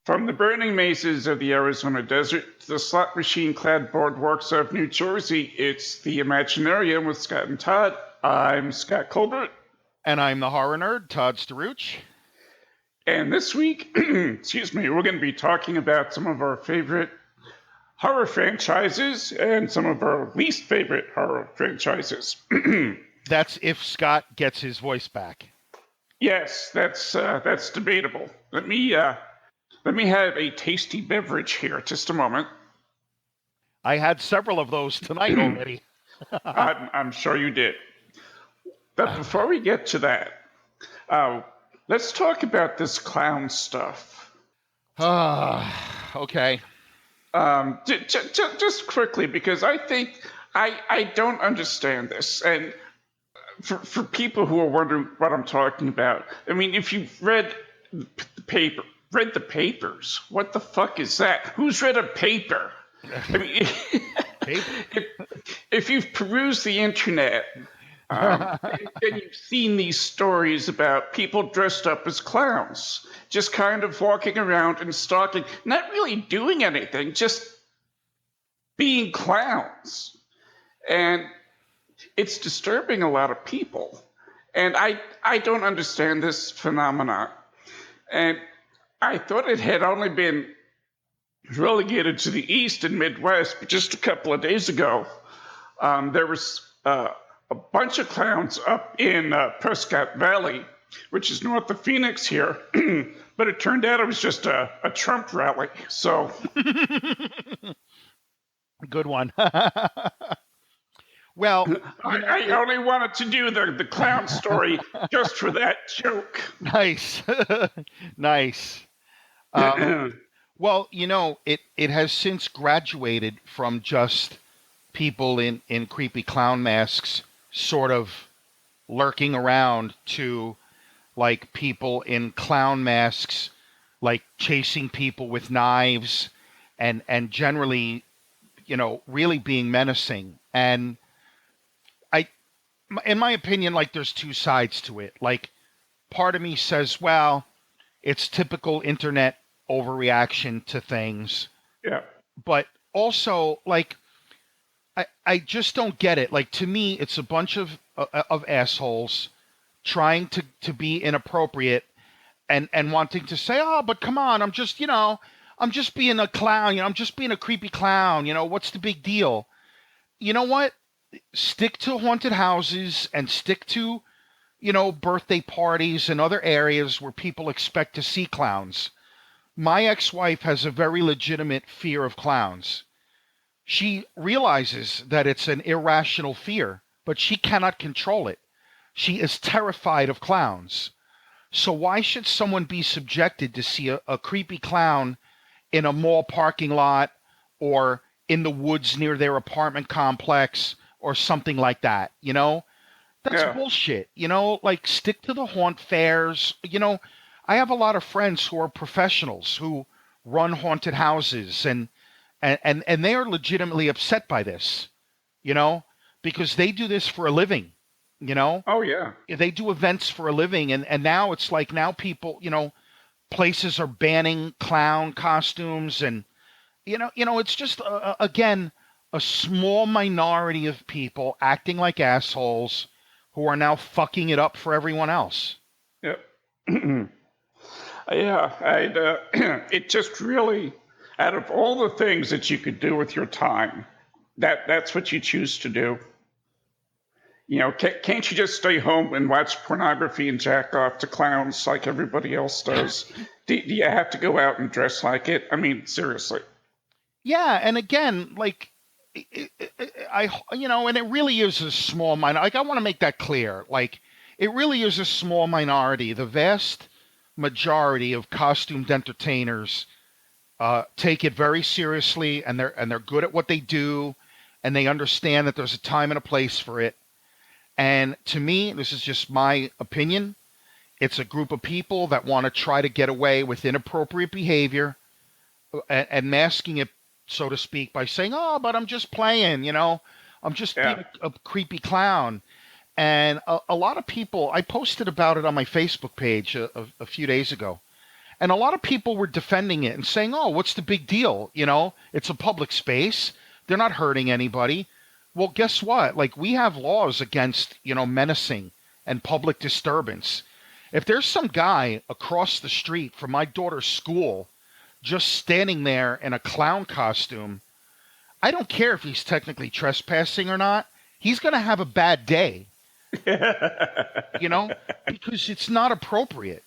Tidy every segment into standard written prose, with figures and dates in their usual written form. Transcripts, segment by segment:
From the burning mazes of the Arizona desert to the slot machine-clad boardwalks of New Jersey, it's the Imaginarium with Scott and Todd. I'm Scott Colbert. And I'm the horror nerd, Todd Staruch. And this week, we're going to be talking about some of our favorite horror franchises and some of our least favorite horror franchises. That's if Scott gets his voice back. Yes, that's debatable. Let me have a tasty beverage here. Just a moment. I had several of those tonight already. I'm sure you did. But before we get to that, let's talk about this clown stuff. Okay. Just quickly, because I think I don't understand this. And for people who are wondering what I'm talking about, I mean, if you've read the papers, what the fuck is that? Who's read a paper? I mean, if you've perused the internet, and you've seen these stories about people dressed up as clowns, just kind of walking around and stalking, not really doing anything, just being clowns. And it's disturbing a lot of people. And I don't understand this phenomenon. And I thought it had only been relegated to the East and Midwest, but just a couple of days ago, there was a bunch of clowns up in Prescott Valley, which is north of Phoenix here, but it turned out it was just a Trump rally. So, good one. Well, I only wanted to do the clown story just for that joke. Nice. Nice. Well, it has since graduated from just people in creepy clown masks sort of lurking around to like people in clown masks, like chasing people with knives and generally, really being menacing. And in my opinion, like there's two sides to it. Like part of me says, well, it's typical internet overreaction to things. Yeah. But also, like, I just don't get it. Like, to me, it's a bunch of assholes trying to be inappropriate and wanting to say, oh, but come on, I'm just being a clown, I'm just being a creepy clown, what's the big deal? You know what? Stick to haunted houses and stick to, birthday parties and other areas where people expect to see clowns. My ex-wife has a very legitimate fear of clowns. She realizes that it's an irrational fear, but she cannot control it. She is terrified of clowns. So why should someone be subjected to see a creepy clown in a mall parking lot or in the woods near their apartment complex or something like that, That's bullshit, like stick to the haunt fairs. I have a lot of friends who are professionals who run haunted houses and they are legitimately upset by this, because they do this for a living, Oh, yeah. They do events for a living. And now it's like now people, places are banning clown costumes and, it's just, again, a small minority of people acting like assholes who are now fucking it up for everyone else. Yep. Yeah, it just really, out of all the things that you could do with your time, that's what you choose to do. Can't you just stay home and watch pornography and jack off to clowns like everybody else does? Do you have to go out and dress like it? I mean, seriously. Yeah, and again, like, and it really is a small minority. Like, I want to make that clear. Like, it really is a small minority. The vast majority of costumed entertainers take it very seriously, and they're good at what they do, and they understand that there's a time and a place for it. And to me, this is just my opinion. It's a group of people that want to try to get away with inappropriate behavior and masking it, so to speak, by saying, oh, but I'm just playing, I'm just being a creepy clown. And a lot of people, I posted about it on my Facebook page a few days ago, And a lot of people were defending it and saying, "Oh, what's the big deal? You know, it's a public space. They're not hurting anybody." Well, guess what? Like, we have laws against, menacing and public disturbance. If there's some guy across the street from my daughter's school just standing there in a clown costume, I don't care if he's technically trespassing or not. He's going to have a bad day, because it's not appropriate.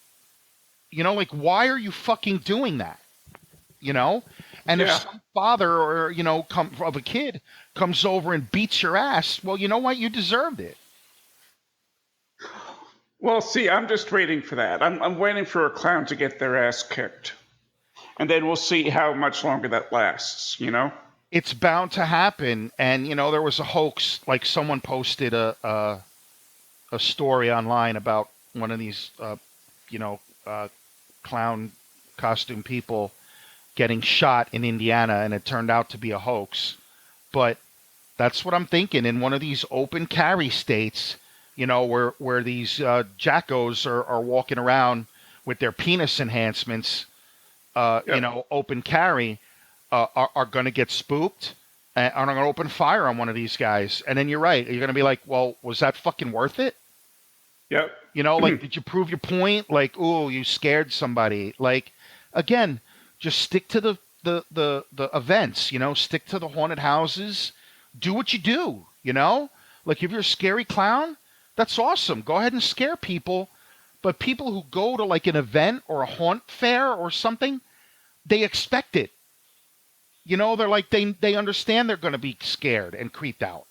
Like, why are you fucking doing that? And if Yeah. some father or, of a kid comes over and beats your ass, well, you know what? You deserved it. Well, see, I'm just waiting for that. I'm waiting for a clown to get their ass kicked. And then we'll see how much longer that lasts. It's bound to happen. And, there was a hoax, like someone posted a story online about one of these, clown costume people getting shot in Indiana, and it turned out to be a hoax. But that's what I'm thinking. In one of these open carry states, where these jackos are walking around with their penis enhancements, open carry, are going to get spooked and are going to open fire on one of these guys. And then you're right. You're going to be like, well, was that fucking worth it? Yep. Like, did you prove your point? Like, ooh, you scared somebody. Like, again, just stick to the events, stick to the haunted houses. Do what you do, Like, if you're a scary clown, that's awesome. Go ahead and scare people. But people who go to, like, an event or a haunt fair or something, they expect it. They're like, they understand they're going to be scared and creeped out,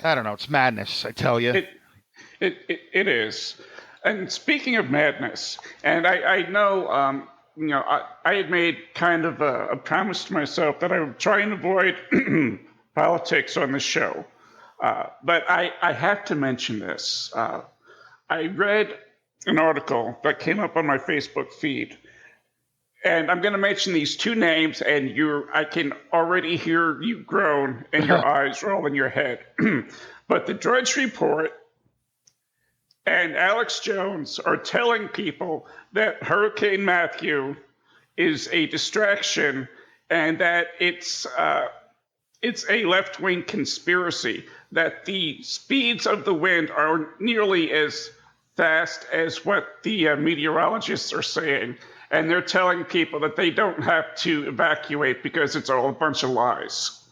I don't know. It's madness, I tell you. It is. And speaking of madness, and I know, I had made kind of a promise to myself that I would try and avoid politics on the show. But I have to mention this. I read an article that came up on my Facebook feed, and I'm going to mention these two names, and I can already hear you groan and your eyes roll in your head. But the Drudge Report and Alex Jones are telling people that Hurricane Matthew is a distraction and that it's a left-wing conspiracy, that the speeds of the wind are nearly as fast as what the meteorologists are saying. And they're telling people that they don't have to evacuate because it's all a bunch of lies.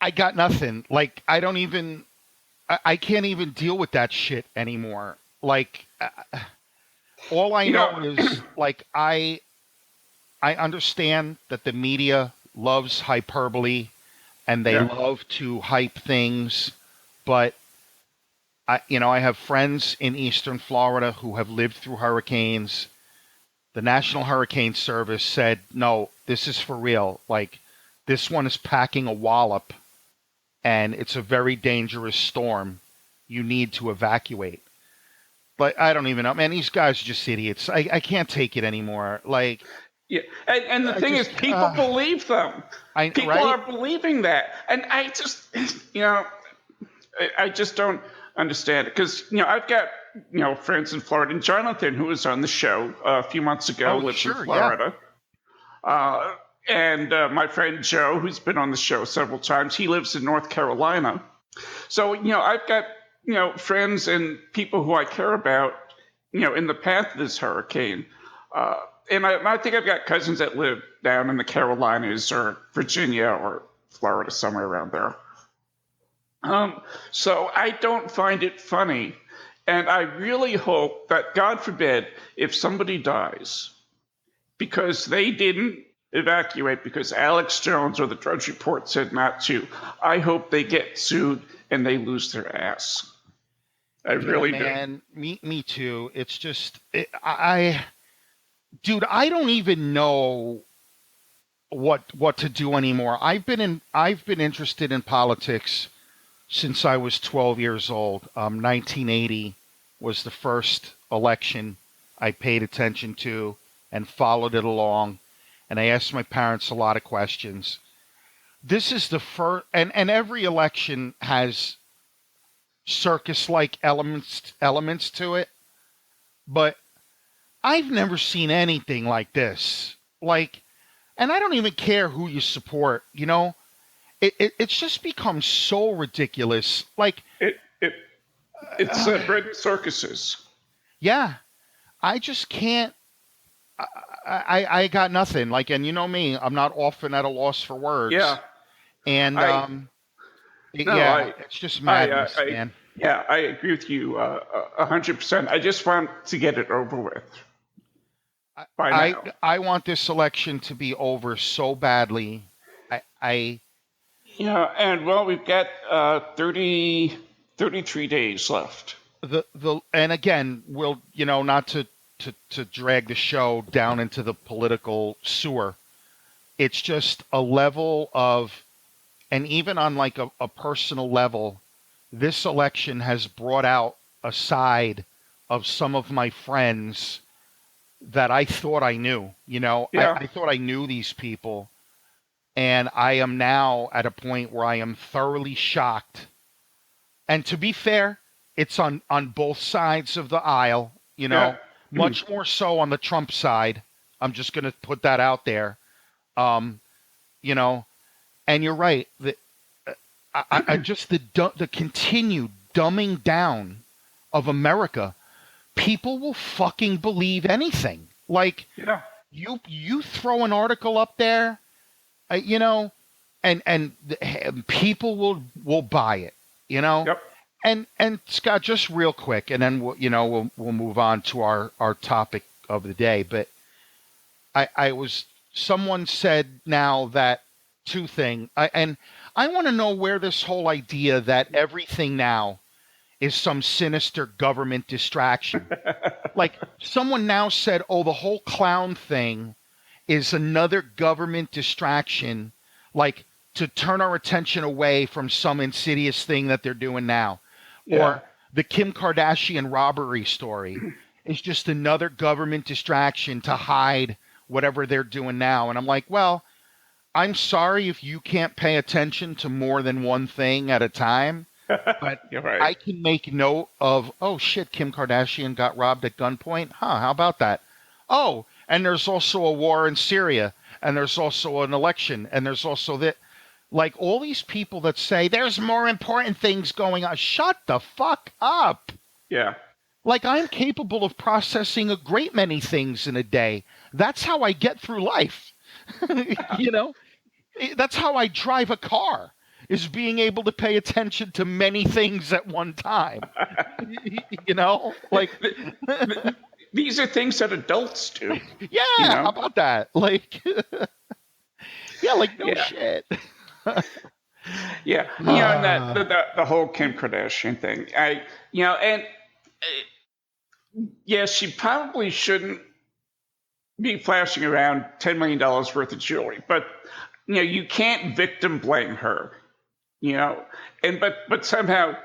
I got nothing. Like, I can't even deal with that shit anymore. Like, all I know is, like, I understand that the media loves hyperbole and they love to hype things, but I have friends in Eastern Florida who have lived through hurricanes. The National Hurricane Service said, no, this is for real. Like, this one is packing a wallop, and it's a very dangerous storm. You need to evacuate. But I don't even know. Man, these guys are just idiots. I can't take it anymore. Like, yeah, and the thing is, people believe them. People are believing that. And I just, I just don't understand it. Because, I've got, friends in Florida. And Jonathan, who was on the show a few months ago, lives in Florida. Yeah. And my friend Joe, who's been on the show several times, he lives in North Carolina. So, I've got, friends and people who I care about, in the path of this hurricane. And I think I've got cousins that live down in the Carolinas or Virginia or Florida, somewhere around there. So I don't find it funny. And I really hope that, God forbid, if somebody dies because they didn't evacuate because Alex Jones or the Drudge Report said not to, I hope they get sued and they lose their ass. I really do. Man, me too. It's just, dude, I don't even know what to do anymore. I've been interested in politics since I was 12 years old. 1980 was the first election I paid attention to and followed it along. And I asked my parents a lot of questions. This is the first, and every election has circus-like elements to it. But I've never seen anything like this. Like, and I don't even care who you support. It's just become so ridiculous. Like, It it it's bread and circuses. yeah, I just can't. I got nothing. Like, and you know me, I'm not often at a loss for words. Yeah, And I no, yeah, it's just madness, I man. yeah, I agree with you 100%. I just want to get it over with I, by I now. I want this election to be over so badly. I Yeah, and well, we've got 33 days left. the and again, we'll not to drag the show down into the political sewer. It's just a level of, and even on like a personal level, this election has brought out a side of some of my friends that I thought I knew. Yeah, I thought I knew these people, and I am now at a point where I am thoroughly shocked. And to be fair, it's on both sides of the aisle, yeah, much more so on the Trump side. I'm just going to put that out there. Um, you know, and you're right. I just the continued dumbing down of America. People will fucking believe anything. Like, yeah. you throw an article up there, uh, you know, and people will buy it, you know. Yep. And Scott, just real quick, and then we'll move on to our topic of the day. But I was someone said now that and I want to know where this whole idea that everything now is some sinister government distraction. Like, someone now said, oh, the whole clown thing is another government distraction, like to turn our attention away from some insidious thing that they're doing now. Yeah. Or the Kim Kardashian robbery story is just another government distraction to hide whatever they're doing now. And I'm like, well, I'm sorry if you can't pay attention to more than one thing at a time, but You're right. I can make note of, oh shit, Kim Kardashian got robbed at gunpoint. Huh, how about that? Oh, and there's also a war in Syria, and there's also an election, and there's also that. Like, all these people that say there's more important things going on. Shut the fuck up. Yeah. Like, I'm capable of processing a great many things in a day. That's how I get through life. you know, that's how I drive a car, is being able to pay attention to many things at one time. Like, These are things that adults do, you yeah, how know? about that? Like, yeah, like, no Yeah. shit. Yeah. And that Uh, the whole Kim Kardashian thing. And yeah, she probably shouldn't be flashing around $10 million worth of jewelry, but you can't victim blame her, you know. And but somehow,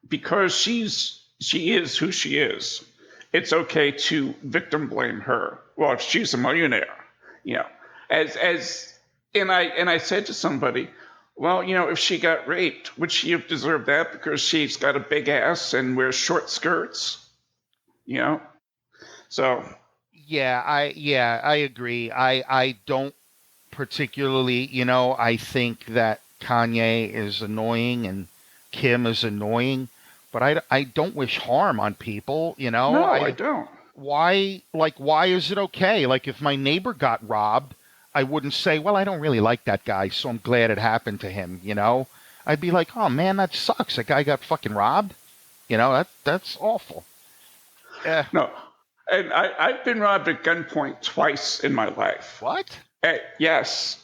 because she is who she is, it's okay to victim blame her. Well, if she's a millionaire, you know, as and I said to somebody, well, if she got raped, would she have deserved that because she's got a big ass and wears short skirts? You know, so yeah, I agree. I don't particularly, I think that Kanye is annoying and Kim is annoying, but I don't wish harm on people, no, I don't. why is it okay? Like, if my neighbor got robbed, I wouldn't say, well, I don't really like that guy, so I'm glad it happened to him. I'd be like, oh man, that sucks. That guy got fucking robbed. That's awful. Eh, No, and I've been robbed at gunpoint twice in my life. what? Yes.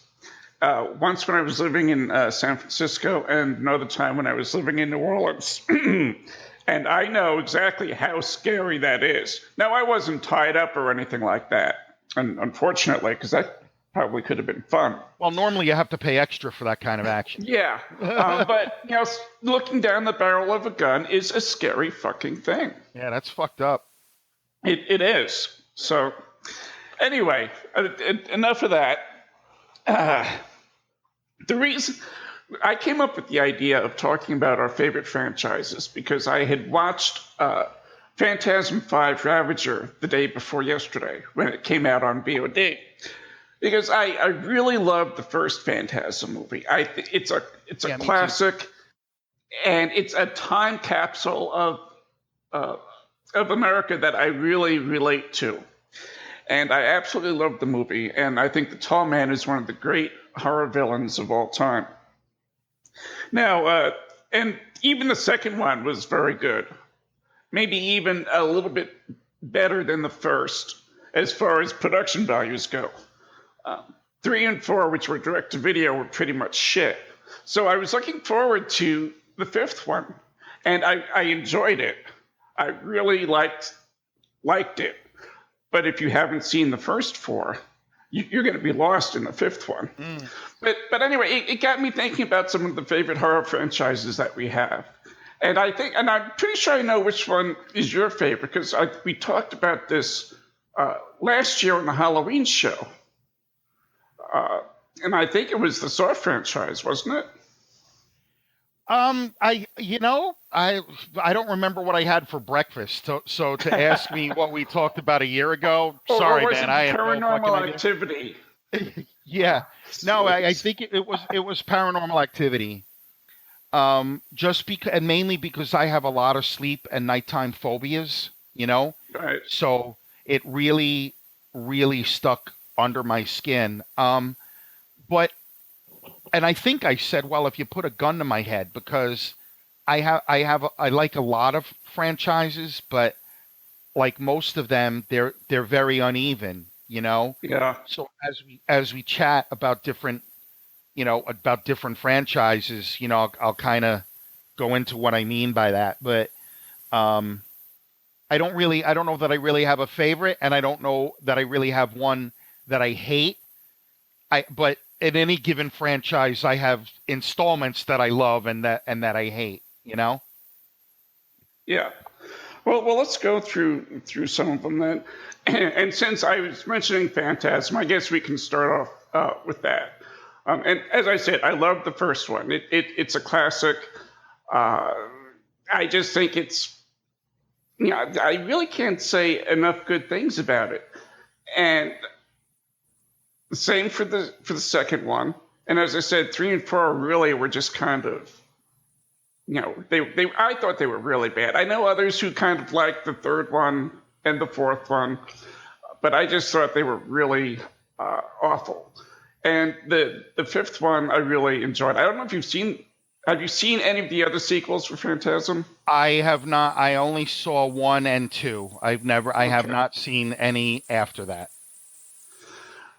Once when I was living in San Francisco, and another time when I was living in New Orleans. And I know exactly how scary that is. Now, I wasn't tied up or anything like that, and unfortunately, because that probably could have been fun. Well, normally you have to pay extra for that kind of action. Yeah, but looking down the barrel of a gun is a scary fucking thing. Yeah, that's fucked up. It is. So, anyway, enough of that. Uh, the reason I came up with the idea of talking about our favorite franchises because I had watched Phantasm 5 Ravager the day before yesterday when it came out on VOD. Because I really love the first Phantasm movie. It's a Yeah, me too. classic, and it's a time capsule of America that I really relate to. And I absolutely love the movie, and I think the Tall Man is one of the great horror villains of all time. Now, and even the second one was very good. Maybe even a little bit better than the first as far as production values go. 3 and 4, which were direct to video, were pretty much shit. So I was looking forward to the fifth one, and I enjoyed it. I really liked it. But if you haven't seen the first 4, you're going to be lost in the fifth one. Mm. But anyway, it got me thinking about some of the favorite horror franchises that we have. And I'm pretty sure I know which one is your favorite, because we talked about this last year on the Halloween show. And I think it was the Saw franchise, wasn't it? I don't remember what I had for breakfast. So to ask me what we talked about a year ago, sorry, or was man, it I had no fucking Paranormal idea. Activity? Yeah, no, I think it was Paranormal Activity. Just because, and mainly because I have a lot of sleep and nighttime phobias, Right. so it really, really stuck under my skin. But and I think I said, well, if you put a gun to my head, because I like a lot of franchises, but like most of them, they're very uneven. Yeah. So as we chat about different franchises, I'll kind of go into what I mean by that. But I don't know that I really have a favorite, and I don't know that I really have one that I hate. But in any given franchise, I have installments that I love and that I hate. Yeah. Well, let's go through some of them then. And since I was mentioning Phantasm, I guess we can start off with that. And as I said, I love the first one. It's a classic. I just think I really can't say enough good things about it. And the same for the second one. And as I said, 3 and 4 really were just kind of, I thought they were really bad. I know others who kind of liked the third one and the fourth one, but I just thought they were really awful. And the fifth one I really enjoyed. I don't know if have you seen any of the other sequels for Phantasm? I have not. I only saw 1 and 2. I have not seen any after that.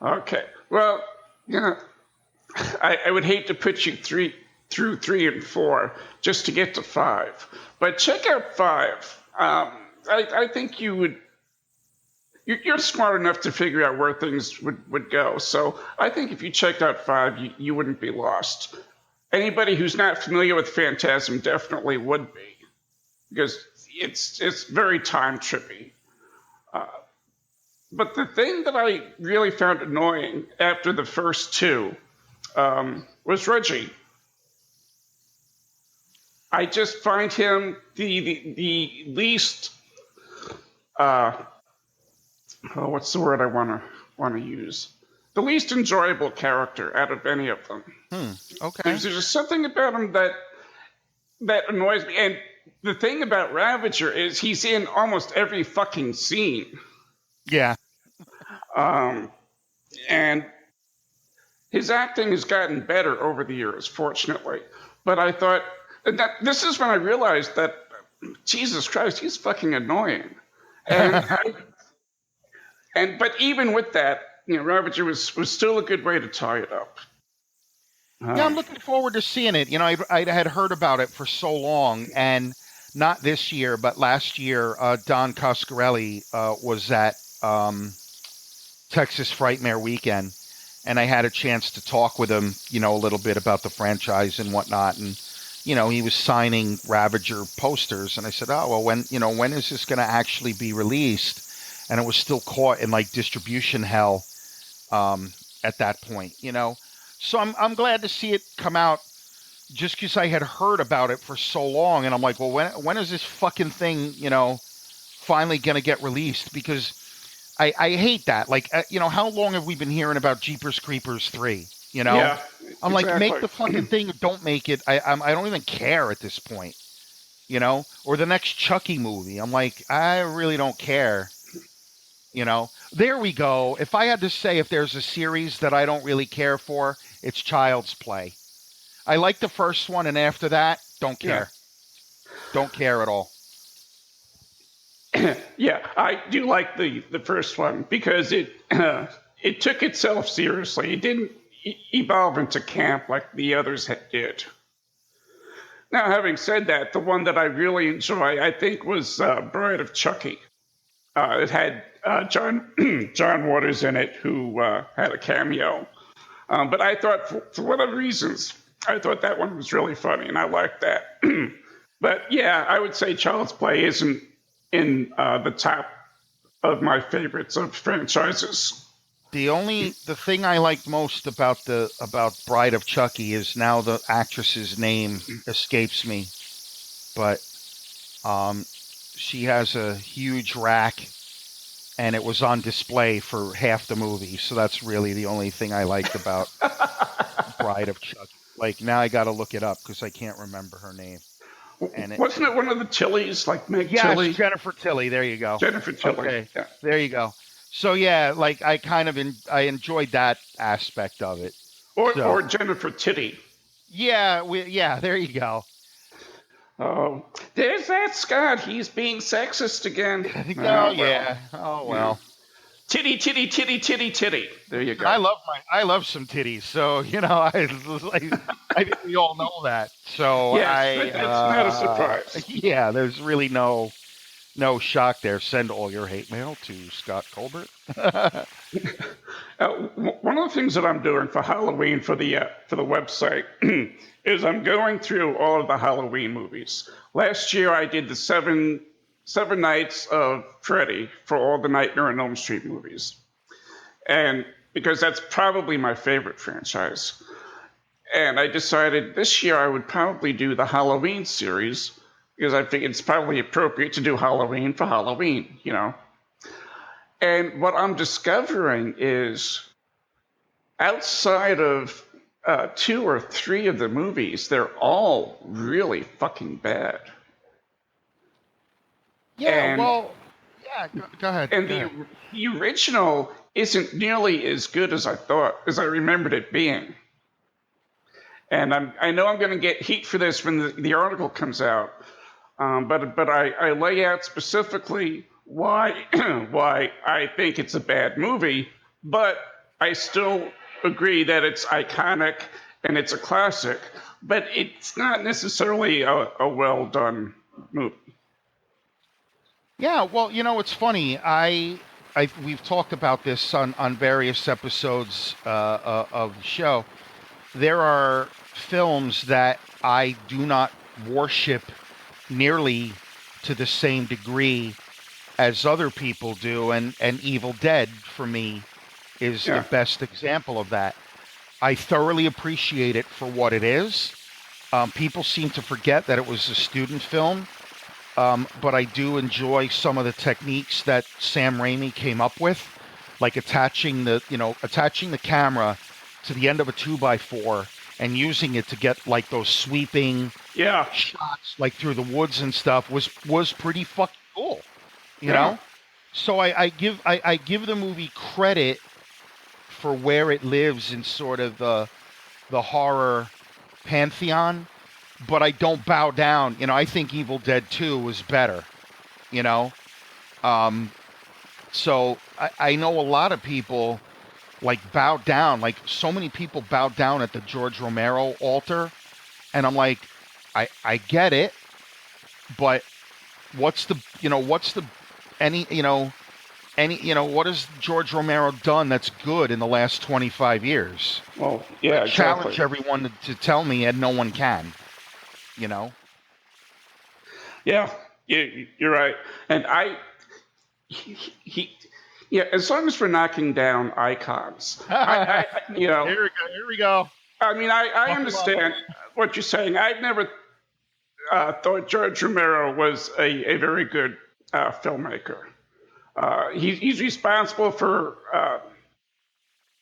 Okay. Well, I would hate to put you through 3 and 4 just to get to 5. But check out 5. I think you would. You're smart enough to figure out where things would go. So I think if you checked out 5, you wouldn't be lost. Anybody who's not familiar with Phantasm definitely would be, because it's very time trippy. But the thing that I really found annoying after the first 2 was Reggie. I just find him the least. What's the word I want to use? The least enjoyable character out of any of them. Okay. There's just something about him that annoys me. And the thing about Ravager is he's in almost every fucking scene. Yeah. And his acting has gotten better over the years, fortunately. But I thought that this is when I realized that Jesus Christ, he's fucking annoying. But even with that, Ravager was still a good way to tie it up. Yeah, I'm looking forward to seeing it. I had heard about it for so long, and not this year, but last year, Don Coscarelli was at Texas Frightmare Weekend, and I had a chance to talk with him, a little bit about the franchise and whatnot, and he was signing Ravager posters, and I said, oh well, when is this going to actually be released? And it was still caught in like distribution hell at that point, So I'm glad to see it come out, just because I had heard about it for so long, and I'm like, well, when is this fucking thing, finally going to get released, because I hate that. Like, how long have we been hearing about Jeepers Creepers 3? Yeah, I'm like, make exactly. the fucking thing or don't make it. I don't even care at this point, or the next Chucky movie. I'm like, I really don't care. There we go. If I had to say if there's a series that I don't really care for, it's Child's Play. I like the first one, and after that, don't Yeah. care. Don't care at all. Yeah, I do like the first one because it took itself seriously. It didn't evolve into camp like the others did. Now, having said that, the one that I really enjoy, I think, was Bride of Chucky. It had John John Waters in it, who had a cameo. But I thought, for whatever reasons, I thought that one was really funny, and I liked that. But yeah, I would say Child's Play isn't in the top of my favorites of franchises. The thing I liked most about Bride of Chucky is now the actress's name escapes me, but she has a huge rack, and it was on display for half the movie. So that's really the only thing I liked about Bride of Chucky. Like, now I got to look it up because I can't remember her name. And Wasn't it one of the Tillys, like Meg yes, Tilly? Jennifer Tilly. There you go. Jennifer Tilly. Okay, Yeah. there you go. So yeah, like I kind of I enjoyed that aspect of it. Or Jennifer Titty. Yeah, there you go. Oh, there's that Scott. He's being sexist again. Oh, yeah. Oh well. Titty, titty, titty, titty, titty. There you go. I love some titties. So I think we all know that. So yes, that's not a surprise. Yeah, there's really no shock there. Send all your hate mail to Scott Colbert. One of the things that I'm doing for Halloween for the website is I'm going through all of the Halloween movies. Last year I did the seven nights of Freddy for all the Nightmare on Elm Street movies, and because that's probably my favorite franchise. And I decided this year I would probably do the Halloween series because I think it's probably appropriate to do Halloween for Halloween, And what I'm discovering is outside of 2 or 3 of the movies, they're all really fucking bad. Yeah, go ahead. And the original isn't nearly as good as I remembered it being. And I know I'm going to get heat for this when the article comes out, but I lay out specifically why why I think it's a bad movie, but I still agree that it's iconic and it's a classic, but it's not necessarily a well done movie. Yeah, well, it's funny. We've talked about this on various episodes of the show. There are films that I do not worship nearly to the same degree as other people do, and Evil Dead for me is the best example of that. I thoroughly appreciate it for what it is. People seem to forget that it was a student film, but I do enjoy some of the techniques that Sam Raimi came up with, like attaching the camera to the end of a 2x4 and using it to get like those sweeping shots like through the woods and stuff was pretty fucking cool. You know? So I give the movie credit for where it lives in sort of the horror pantheon, but I don't bow down. I think Evil Dead 2 was better. So I know a lot of people like bow down, like so many people bow down at the George Romero altar, and I'm like, I get it, but what has George Romero done that's good in the last 25 years? Well, yeah, I challenge everyone to tell me, and no one can. Yeah, you're right, and as long as we're knocking down icons, Here we go. I mean, I understand what you're saying. I've never thought George Romero was a very good filmmaker. He's responsible for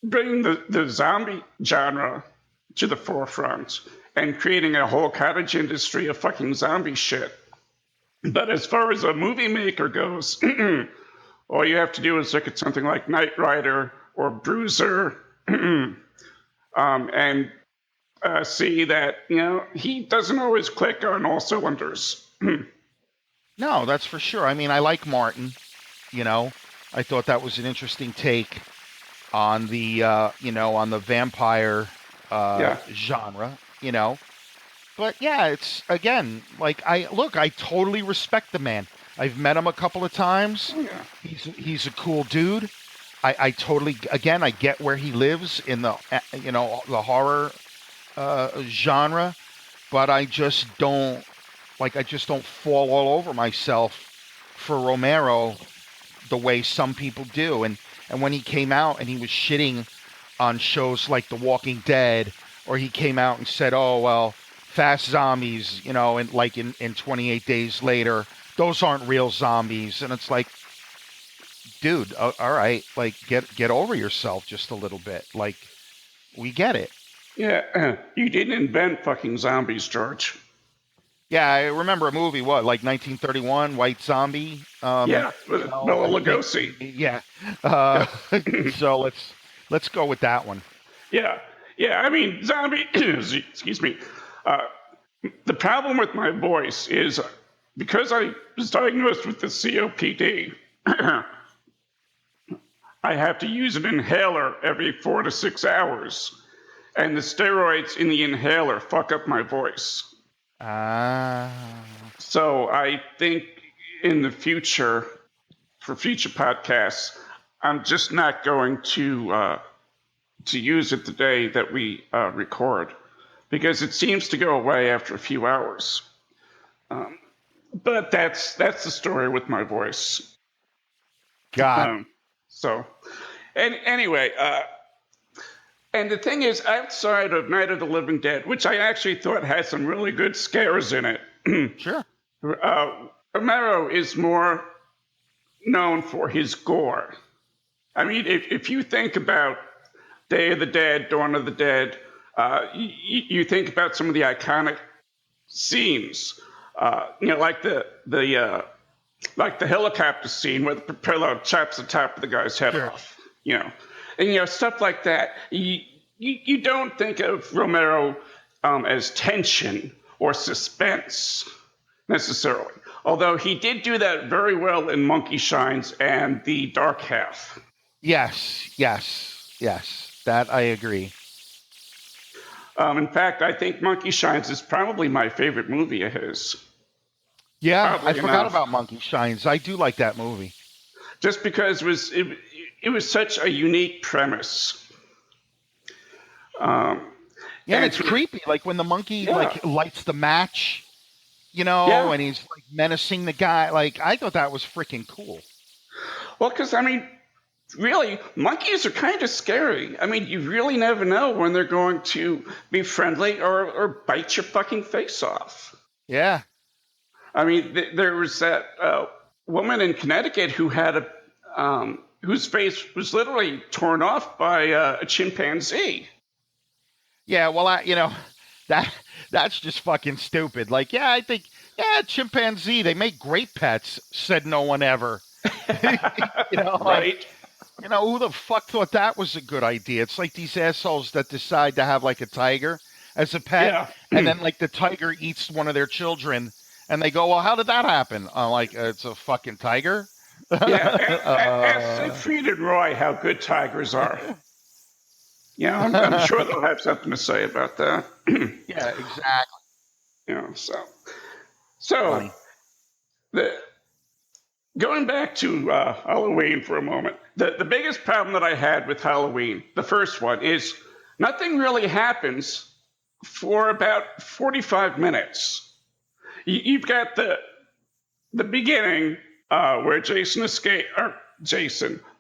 bringing the zombie genre to the forefront and creating a whole cottage industry of fucking zombie shit. But as far as a movie maker goes, all you have to do is look at something like Knight Rider or Bruiser, and see that he doesn't always click on all cylinders. No, that's for sure. I mean, I like Martin. I thought that was an interesting take on the on the vampire Yeah, genre. But yeah, it's again like I totally respect the man. I've met him a couple of times. oh yeah, He's a cool dude. I totally again I get where he lives in the the horror genre, but I just don't fall all over myself for Romero the way some people do. And when he came out and he was shitting on shows like The Walking Dead, or he came out and said, "Oh well, fast zombies," and like in 28 Days Later, those aren't real zombies, and it's like, dude, all right, like get over yourself just a little bit. Like, we get it. yeah. You didn't invent fucking zombies, George. Yeah, I remember a movie, like 1931, White Zombie. Yeah, Bela I think, Lugosi. yeah. Yeah, So let's go with that one. yeah, yeah. I mean, zombie. Excuse me. Uh, the problem with my voice is because I was diagnosed with the COPD. I have to use an inhaler every 4 to 6 hours, and the steroids in the inhaler fuck up my voice. Ah, So I think in the future, for future podcasts, I'm just not going to use it the day that we record because it seems to go away after a few hours. But that's the story with my voice. God. Um, so, and anyway, and the thing is, outside of Night of the Living Dead, which I actually thought had some really good scares in it, Sure. Romero is more known for his gore. I mean, if you think about Day of the Dead, Dawn of the Dead, you think about some of the iconic scenes, like like the helicopter scene where the propeller chops the top of the guy's head Sure. off, and stuff like that. You don't think of Romero as tension or suspense necessarily, although he did do that very well in Monkey Shines and The Dark Half. Yes. That I agree. In fact, I think Monkey Shines is probably my favorite movie of his. Yeah, I Oddly forgot enough, about Monkey Shines. I do like that movie. just because it was such a unique premise. Um, Yeah, and and it's creepy. Like when the monkey yeah, like lights the match, yeah. and he's like menacing the guy. Like I thought that was freaking cool. Well, because I mean, really, monkeys are kind of scary. I mean, you really never know when they're going to be friendly or bite your fucking face off. Yeah. I mean, there was that woman in Connecticut who had whose face was literally torn off by a chimpanzee. Yeah, well, that that's just fucking stupid. Like, yeah, I think, yeah, chimpanzee, they make great pets. Said no one ever. Like, Right? who the fuck thought that was a good idea? It's like these assholes that decide to have like a tiger as a pet, Yeah. and then like the tiger eats one of their children, and they go, "Well, how did that happen?" I'm like, "It's a fucking tiger." Yeah. Ask uh, Siegfried and Roy how good tigers are. Yeah, I'm sure they'll have something to say about that. yeah, exactly. So Funny. the going back to Halloween for a moment, the biggest problem that I had with Halloween, the first one, is nothing really happens for about 45 minutes. You've got the beginning where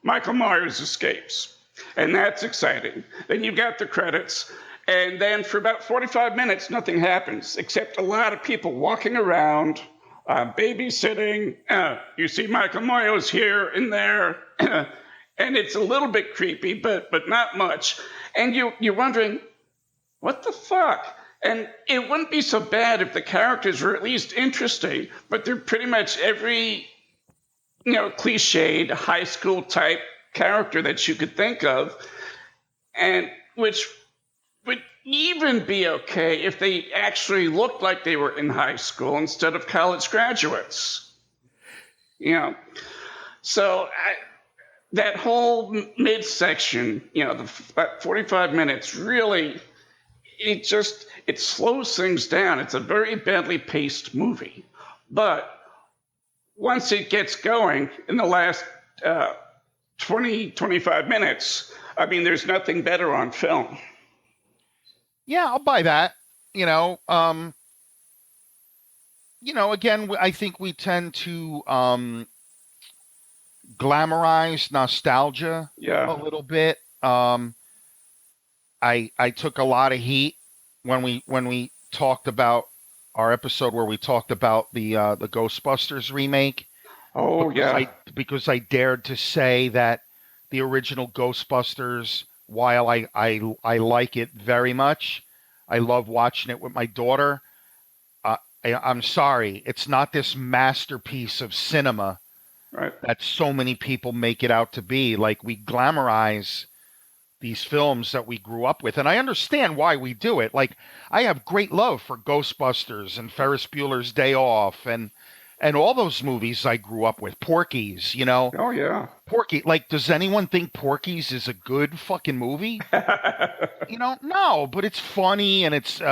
Michael Myers escapes, and that's exciting. Then you've got the credits, and then for about 45 minutes, nothing happens except a lot of people walking around, babysitting. You see Michael Moyos here and there, and it's a little bit creepy, but not much. And you're wondering, what the fuck? And it wouldn't be so bad if the characters were at least interesting, but they're pretty much every, cliched high school type character that you could think of, and which would even be okay if they actually looked like they were in high school instead of college graduates. So that whole midsection, the 45 minutes, really, it slows things down. It's a very badly paced movie. But once it gets going in the last 20, 25 minutes, I mean, there's nothing better on film. Yeah, I'll buy that. Again, I think we tend to glamorize nostalgia Yeah. a little bit. I took a lot of heat when we talked about our episode where we talked about the Ghostbusters remake. Oh, yeah. Because I dared to say that the original Ghostbusters, while I like it very much, I love watching it with my daughter. I'm sorry, it's not this masterpiece of cinema Right. that so many people make it out to be. Like, we glamorize these films that we grew up with, and I understand why we do it. Like, I have great love for Ghostbusters and Ferris Bueller's Day Off and all those movies I grew up with. Porky's, Oh, yeah. Porky. Like, does anyone think Porky's is a good fucking movie? No, but it's funny and it's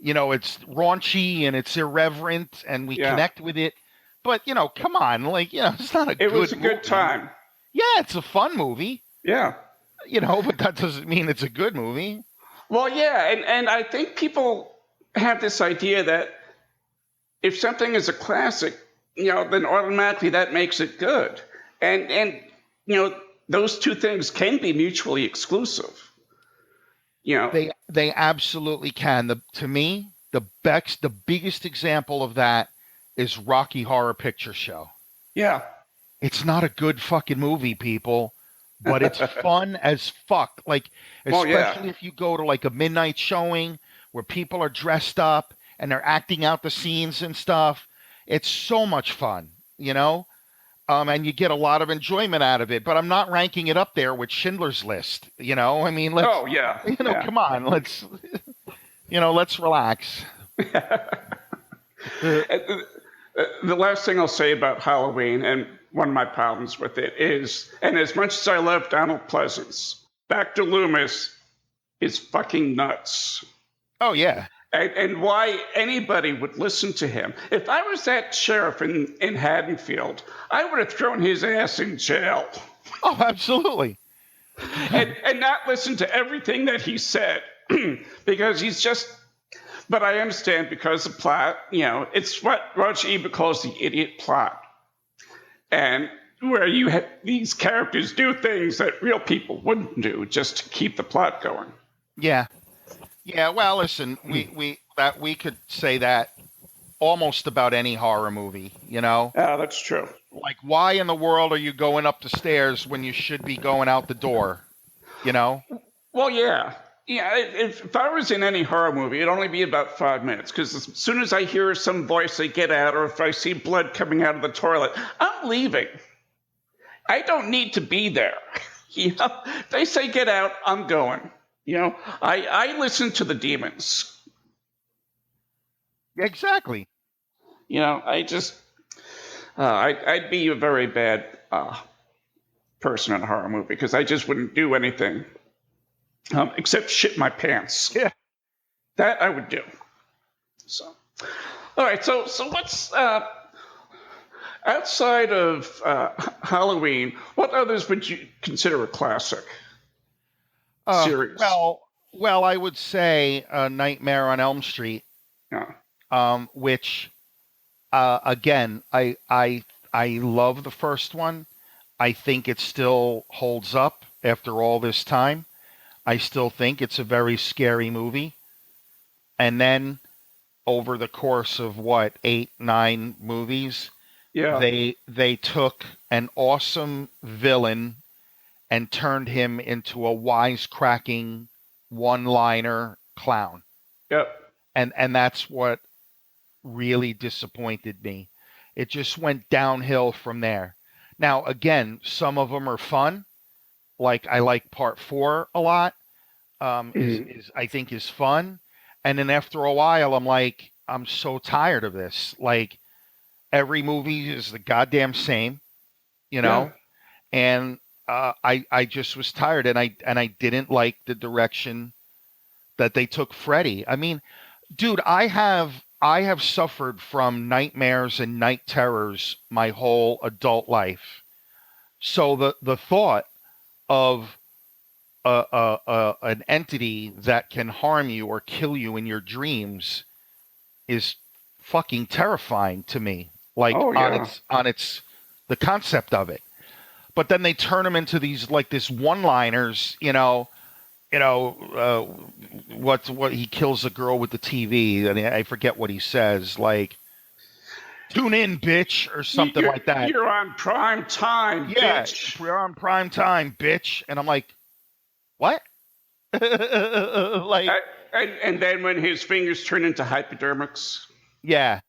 it's raunchy and it's irreverent and we connect with it. But come on, it's not a good movie. It was a good time. Yeah, it's a fun movie. Yeah. But that doesn't mean it's a good movie. Well, yeah, and I think people have this idea that if something is a classic, then automatically that makes it good. And those two things can be mutually exclusive. They absolutely can. To me, the biggest example of that is Rocky Horror Picture Show. Yeah. It's not a good fucking movie, people, but it's fun as fuck. Like, especially if you go to like a midnight showing where people are dressed up and they're acting out the scenes and stuff. It's so much fun, and you get a lot of enjoyment out of it. But I'm not ranking it up there with Schindler's List, I mean, come on, let's relax. The last thing I'll say about Halloween, and one of my problems with it is, and as much as I love Donald Pleasance, Dr. Loomis is fucking nuts. Oh, yeah. And why anybody would listen to him. If I was that sheriff in Haddonfield, I would have thrown his ass in jail. Oh, absolutely. and not listen to everything that he said, because he's just... But I understand because the plot, it's what Roger Ebert calls the idiot plot. And where you have these characters do things that real people wouldn't do just to keep the plot going. Yeah. Yeah, well, listen, we could say that almost about any horror movie, Yeah, that's true. Like, why in the world are you going up the stairs when you should be going out the door, Well, yeah. Yeah, if I was in any horror movie, it'd only be about 5 minutes, because as soon as I hear some voice, I get out, or if I see blood coming out of the toilet, I'm leaving. I don't need to be there. If they say get out, I'm going. I listen to the demons. Exactly. I just, I'd be a very bad person in a horror movie, because I just wouldn't do anything. Except shit my pants. Yeah. That I would do. So, all right. So what's outside of Halloween? What others would you consider a classic series? Well, I would say Nightmare on Elm Street. Yeah. Which, again, I love the first one. I think it still holds up after all this time. I still think it's a very scary movie. And then over the course of what, 8, 9 movies, Yeah. they took an awesome villain and turned him into a wisecracking one-liner clown. Yep. And that's what really disappointed me. It just went downhill from there. Now, again, some of them are fun. Like I like part 4 a lot. Mhm. Is I think is fun. And then after a while, I'm like, I'm so tired of this. Like every movie is the goddamn same, you Yeah. know. And I just was tired, and I didn't like the direction that they took Freddy. I mean, dude, I have suffered from nightmares and night terrors my whole adult life. So the thought of an entity that can harm you or kill you in your dreams is fucking terrifying to me. Like Oh on yeah. its the concept of it. But then they turn them into these like this one-liners, you know, what he kills a girl with the TV, and I forget what he says, like "tune in, bitch" or something You're like that. you're on prime time, Yeah, bitch. we're on prime time, bitch, and I'm like, what? Like, I, and then when his fingers turn into hypodermics. yeah,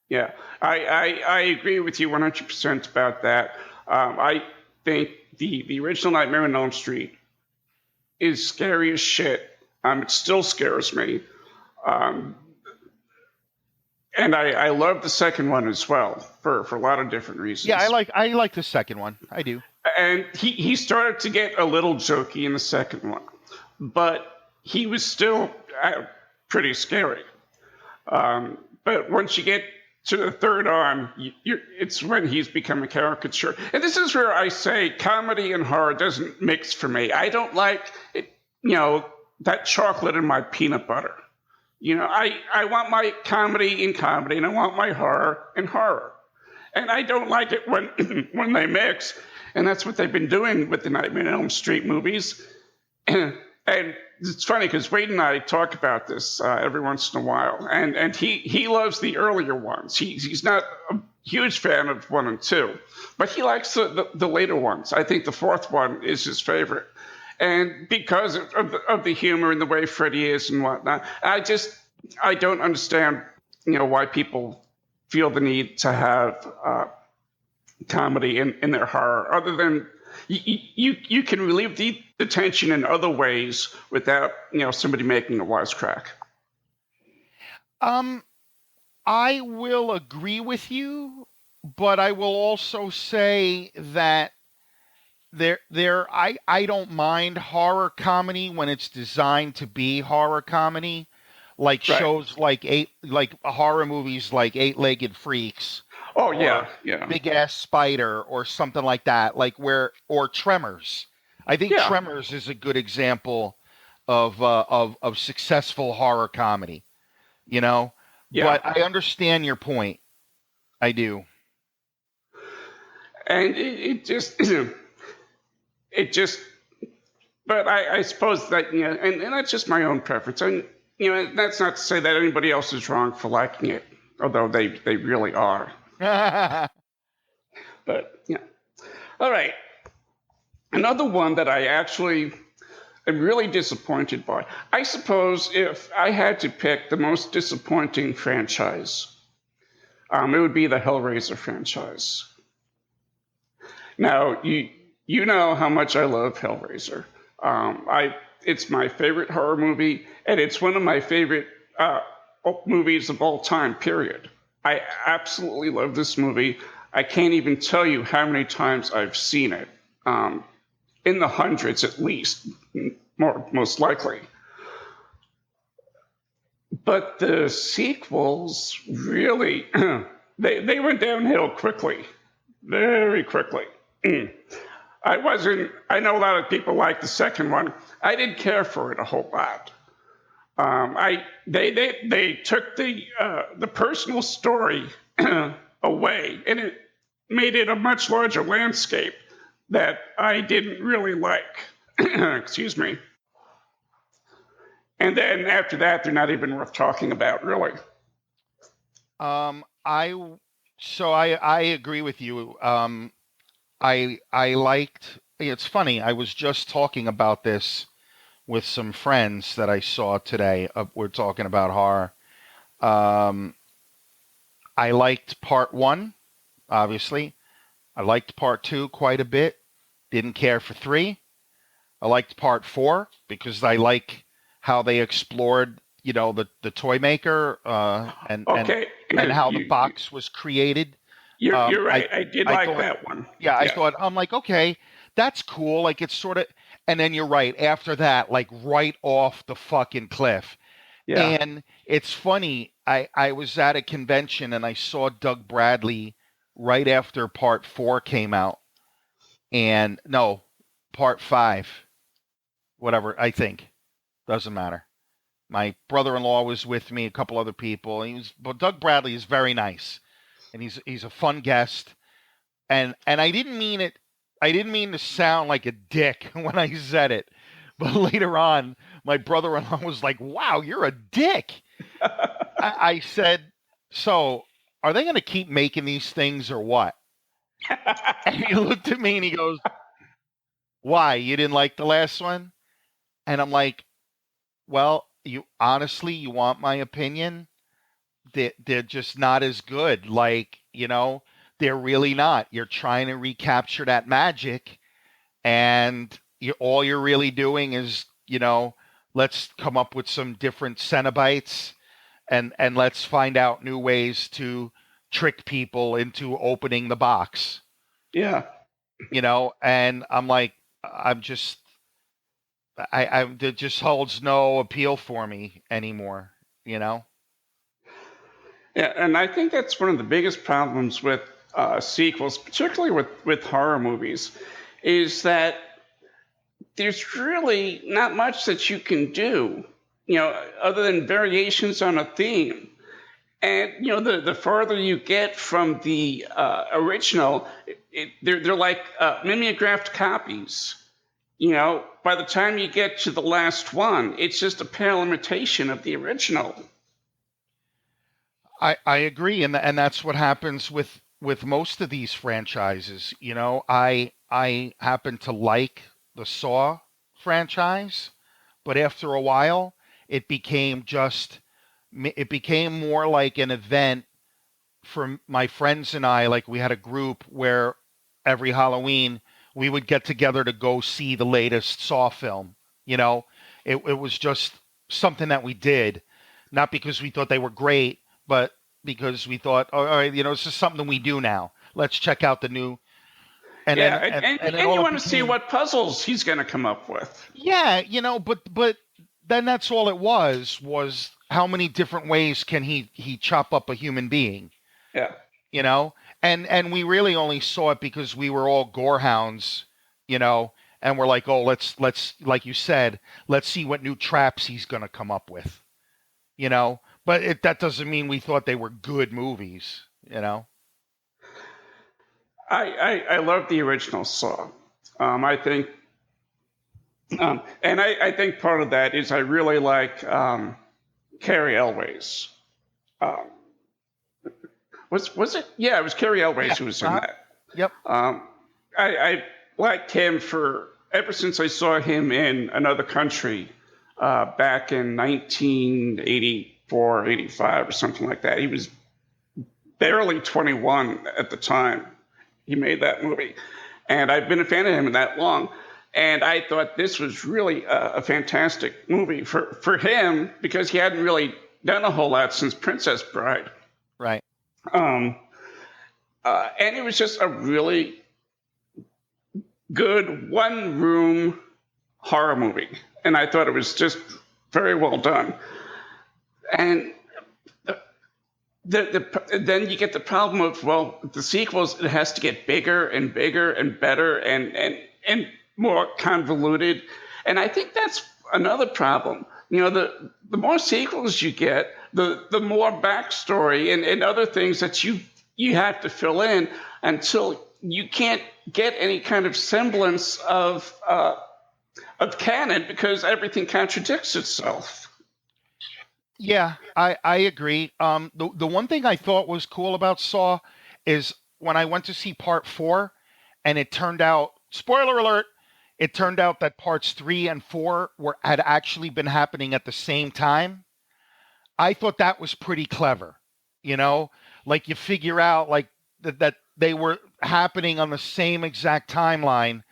Yeah, I agree with you 100% about that. I think the original Nightmare on Elm Street is scary as shit. It still scares me. Um, and I love the second one as well for a lot of different yeah. I reasons. like I like the second one. I do. And he started to get a little jokey in the second one, but he was still pretty scary. But once you get to the third on, it's when he's become a caricature. And this is where I say comedy and horror doesn't mix for me. I don't like it, that chocolate in my peanut butter. I want my comedy in comedy, and I want my horror in horror. And I don't like it when when they mix. And that's what they've been doing with the Nightmare on Elm Street movies. And it's funny because Wade and I talk about this every once in a while, and he loves the earlier ones. He's not a huge fan of 1 and 2, but he likes the later ones. I think the fourth one is his favorite, and because of the humor and the way Freddy is and whatnot, I don't understand why people feel the need to have comedy in their horror, other than you can relieve the tension in other ways without somebody making a wisecrack. Um, I will agree with you, but I will also say that I don't mind horror comedy when it's designed to be horror comedy, like Right. shows like horror movies like Eight Legged Freaks Oh or yeah, yeah, Big Ass Spider or something like that, like where or Tremors. I think yeah, Tremors is a good example of successful horror comedy, you know. yeah. But I understand your point. I do. And it just it just. But I suppose that and that's just my own preference. And that's not to say that anybody else is wrong for liking it, although they really are. But all right. Another one that I actually am really disappointed by. I suppose if I had to pick the most disappointing franchise, it would be the Hellraiser franchise. Now, you know how much I love Hellraiser. I It's my favorite horror movie, and it's one of my favorite movies of all time. Period. I absolutely love this movie. I can't even tell you how many times I've seen it. In the hundreds at least, most likely. But the sequels really they went downhill quickly, very quickly. I know a lot of people like the second one. I didn't care for it a whole lot. I they took the personal story away, and it made it a much larger landscape that I didn't really like. Excuse me. And then after that, they're not even worth talking about, really. I I agree with you. I liked. It's funny. I was just talking about this with some friends that I saw today. We're talking about horror. Um, I liked part one, obviously. I liked part two quite a bit. Didn't care for three. I liked part four because I like how they explored, the toy maker, Okay, and how the you, box was created. you're I right. I did I like thought, that one. yeah, I Yeah, thought I'm like, okay, that's cool. Like it's sort of, and then you're right. After that, like right off the fucking cliff. yeah. And it's funny. I was at a convention and I saw Doug Bradley right after part four came out, and no, part five, whatever. I think doesn't matter. My brother-in-law was with me, a couple other people. But Doug Bradley is very nice, and he's a fun guest. And I didn't mean it. I didn't mean to sound like a dick when I said it, but later on, my brother-in-law was like, "Wow, you're a dick." I said, "So, are they going to keep making these things or what?" And he looked at me and he goes, "Why? You didn't like the last one?" And I'm like, "Well, you honestly, you want my opinion? They're just not as good. Like, they're really not. You're trying to recapture that magic, and all you're really doing is, let's come up with some different Cenobites, and let's find out new ways to trick people into opening the box, Yeah. And I'm like, I'm just, it just holds no appeal for me anymore, you know? Yeah, and I think that's one of the biggest problems with sequels, particularly with horror movies, is that there's really not much that you can do, other than variations on a theme. And the farther you get from the original, they're like mimeographed copies. By the time you get to the last one, it's just a pale imitation of the original. I agree, and that's what happens with most of these franchises. I happen to like the Saw franchise, but after a while, it became just it became more like an event for my friends and I. Like we had a group where every Halloween we would get together to go see the latest Saw film. It was just something that we did, not because we thought they were great, but because we thought, oh, all right, it's just something we do now. Let's check out the new, and Yeah, then and all you it want to see became. what puzzles he's going to come up with. Yeah, but then that's all it was how many different ways can he chop up a human being, Yeah. you know? And we really only saw it because we were all gorehounds, you know, and we're like, "Oh, let's like you said, let's see what new traps he's going to come up with." But that doesn't mean we thought they were good movies. I love the original Saw. I think, and I think part of that is I really like Carrie Elways. Um, was it? Yeah, it was Carrie Yeah. Elways who was in that. Yep. Um, I liked him for ever since I saw him in Another Country back in 1984, 85, or something like that. He was barely 21 at the time he made that movie. And I've been a fan of him that long. And I thought this was really a fantastic movie for him because he hadn't really done a whole lot since Princess Bride. Right. Um, and it was just a really good one room horror movie. And I thought it was just very well done. And then you get the problem of, well, the sequels, it has to get bigger and bigger and better and more convoluted. And I think that's another problem. The more sequels you get, the more backstory and other things that you have to fill in until you can't get any kind of semblance of canon because everything contradicts itself. Yeah, I agree. The one thing I thought was cool about Saw is when I went to see part four, and it turned out, spoiler alert, it turned out that parts three and four were had actually been happening at the same time. I thought that was pretty clever. You know, like you figure out like that they were happening on the same exact timeline.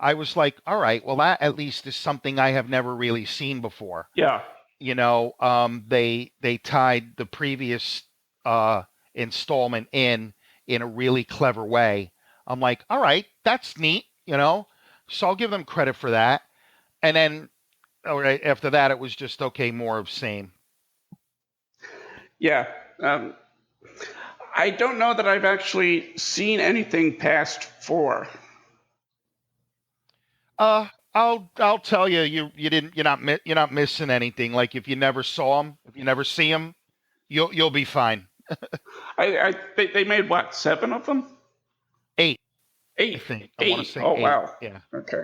I was like, all right, well that at least is something I have never really seen before. Yeah. They tied the previous uh installment in a really clever way. I'm like, all right, that's neat. So I'll give them credit for that. And then all right, after that it was just okay, more of same. Yeah. Um, I don't know that I've actually seen anything past four. I'll tell you, you didn't you're not missing anything. Like if you never saw them, if you never see them, you'll be fine. They made what, seven of them? Eight, I Eight. think. I want to Eight. say Oh, eight. wow. Yeah, Okay.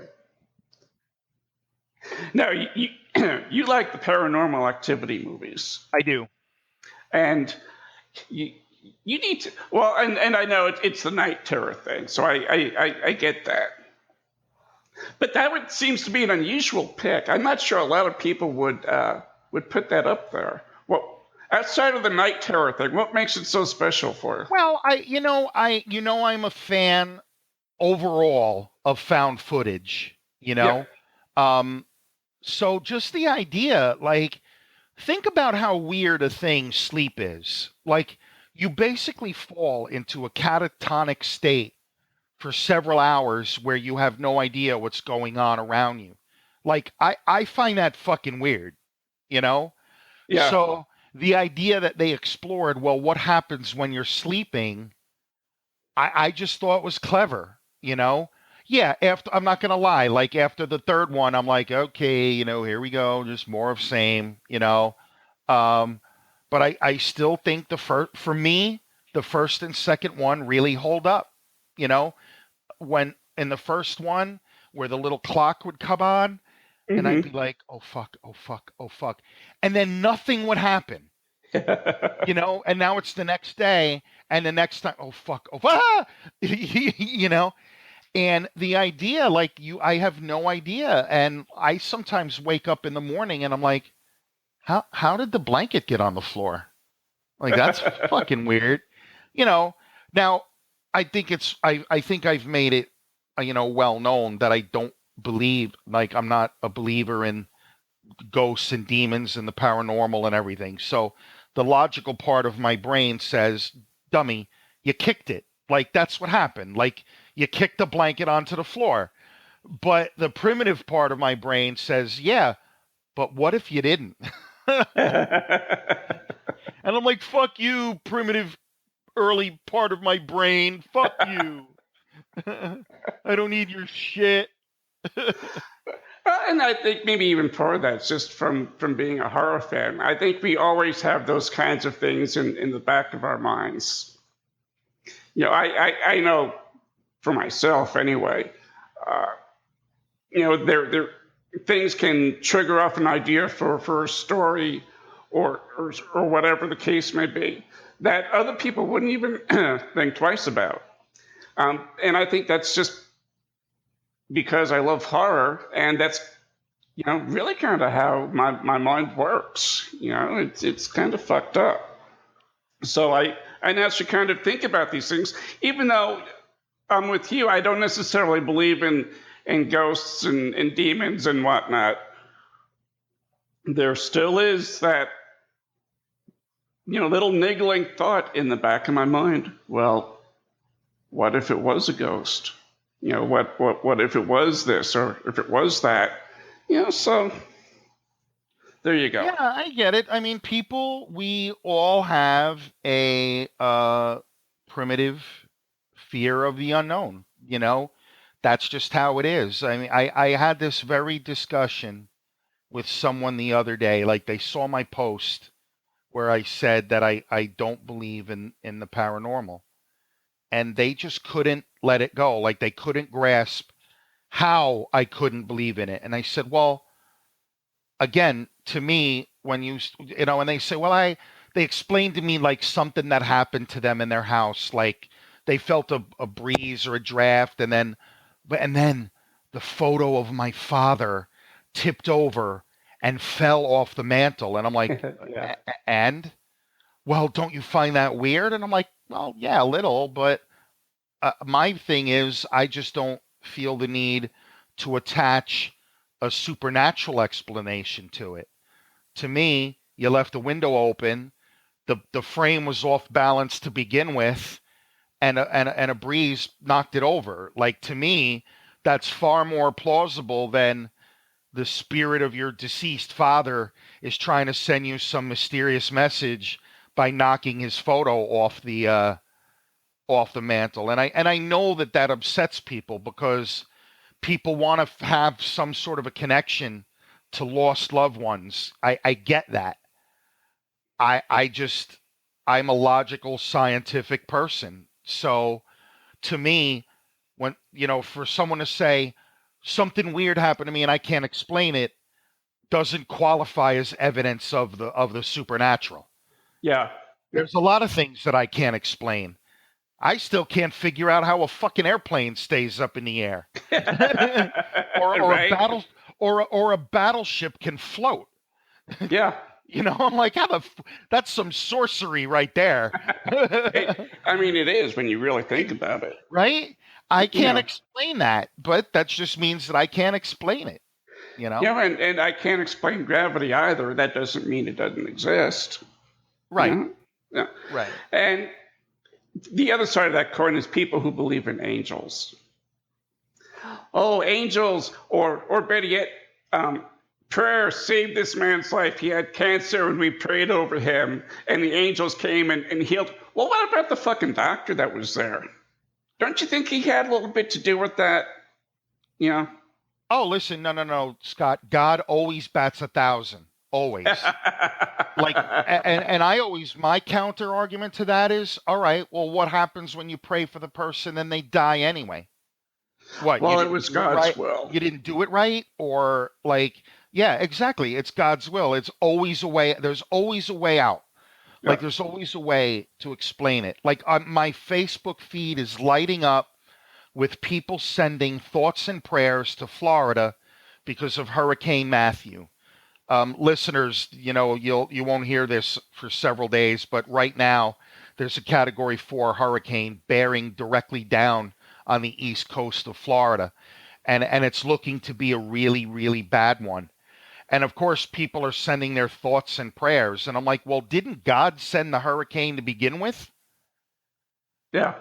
Now, you like the paranormal activity movies, I do. and you you need to. Well, and I know it's the night terror thing, so I get that. But seems to be an unusual pick. I'm not sure a lot of people would put that up there. Well, outside of the night terror thing, what makes it so special for you? Well, I'm a fan overall of found footage. Yeah. Um, so just the idea, like, think about how weird a thing sleep is. Like, you basically fall into a catatonic state for several hours where you have no idea what's going on around you. Like, I find that fucking weird, you know? Yeah. So the idea that they explored, well, what happens when you're sleeping, I just thought was clever. Yeah, after I'm not gonna lie, like after the third one, I'm like, okay, here we go, just more of same. Um, but I still think for me, the first and second one really hold up. You know, when in the first one where the little clock would come on, and I'd be Hmm. like, oh fuck, oh fuck, oh fuck, and then nothing would happen. And now it's the next day, and the next time, oh fuck, oh ah! you know, and the idea, like I have no idea, and I sometimes wake up in the morning and I'm like, how did the blanket get on the floor? Like that's fucking weird, you know. Now, I think I've made it, well known that I don't believe, like I'm not a believer in ghosts and demons and the paranormal and everything. So the logical part of my brain says, dummy, you kicked it. Like that's what happened. Like you kicked the blanket onto the floor. But the primitive part of my brain says, yeah, but what if you didn't? And I'm like, fuck you, primitive early part of my brain. Fuck you. I don't need your shit. And I think maybe even part of that's just from being a horror fan. I think we always have those kinds of things in the back of our minds. I know for myself anyway. Uh, there things can trigger off an idea for a story, or whatever the case may be, that other people wouldn't even think twice about. And I think that's just because I love horror, and that's really kind of how my mind works. It's kind of fucked up. So I naturally kind of think about these things, even though I'm with you. I don't necessarily believe in ghosts and demons and whatnot. There still is that little niggling thought in the back of my mind. Well, what if it was a ghost? What if it was this, or if it was that? So there you go. Yeah, I get it. I mean, people, we all have a primitive fear of the unknown. That's just how it is. I mean, I had this very discussion with someone the other day. Like, they saw my post where I said that I don't believe in the paranormal. And they just couldn't let it go. Like, they couldn't grasp how I couldn't believe in it. And I said, well, again, to me, when and they say, well, they explained to me like something that happened to them in their house, like they felt a breeze or a draft, and then the photo of my father tipped over and fell off the mantle, and I'm like, Yeah. and well, don't you find that weird? And I'm like, well, yeah, a little, but my thing is, I just don't feel the need to attach a supernatural explanation to it. To me, you left the window open, the frame was off balance to begin with, and a breeze knocked it over. Like, to me, that's far more plausible than the spirit of your deceased father is trying to send you some mysterious message by knocking his photo off the mantle. And I know that upsets people because people want to have some sort of a connection to lost loved ones. I get that. I just I'm a logical scientific person. So to me, when for someone to say something weird happened to me and I can't explain it doesn't qualify as evidence of the supernatural. Yeah. There's a lot of things that I can't explain. I still can't figure out how a fucking airplane stays up in the air, or a Right? or a battleship can float. Yeah. I'm like, that's some sorcery right there, I mean, it is when you really think about it. right? I You can't know, explain that, but that just means that I can't explain it. You know, and I can't explain gravity either. That doesn't mean it doesn't exist. You right, know? Yeah. right. And the other side of that coin is people who believe in angels. Oh, angels, or better yet, prayer saved this man's life. He had cancer and we prayed over him, and the angels came and healed. Well, what about the fucking doctor that was there? Don't you think he had a little bit to do with that? You know? Oh, listen, no, Scott. God always bats 1,000, always. Like, and I always, my counter argument to that is, all right, well, what happens when you pray for the person and they die anyway? What, you Well, it didn't was do it God's right? will. You didn't do it right? Or like, yeah, exactly. It's God's will. It's always a way. There's always a way out. Yeah. Like, there's always a way to explain it. Like, my Facebook feed is lighting up with people sending thoughts and prayers to Florida because of Hurricane Matthew. Listeners, you won't hear this for several days, but right now there's a Category 4 hurricane bearing directly down on the east coast of Florida, and it's looking to be a really, really bad one. And of course, people are sending their thoughts and prayers, and I'm like, well, didn't God send the hurricane to begin with? Yeah.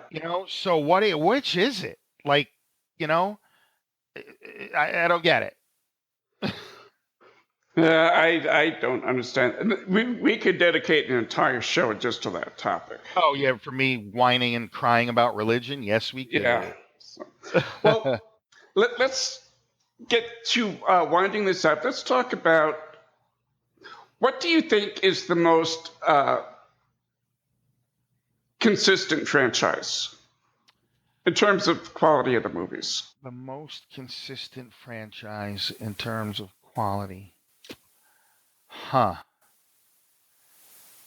So which is it? Like, you know, I don't get it. I don't understand. We could dedicate an entire show just to that topic. Oh yeah, for me whining and crying about religion, yes, we Yeah. could. So, well, let's get to winding this up. Let's talk about what do you think is the most consistent franchise in terms of quality of the movies? The most consistent franchise in terms of quality. Huh.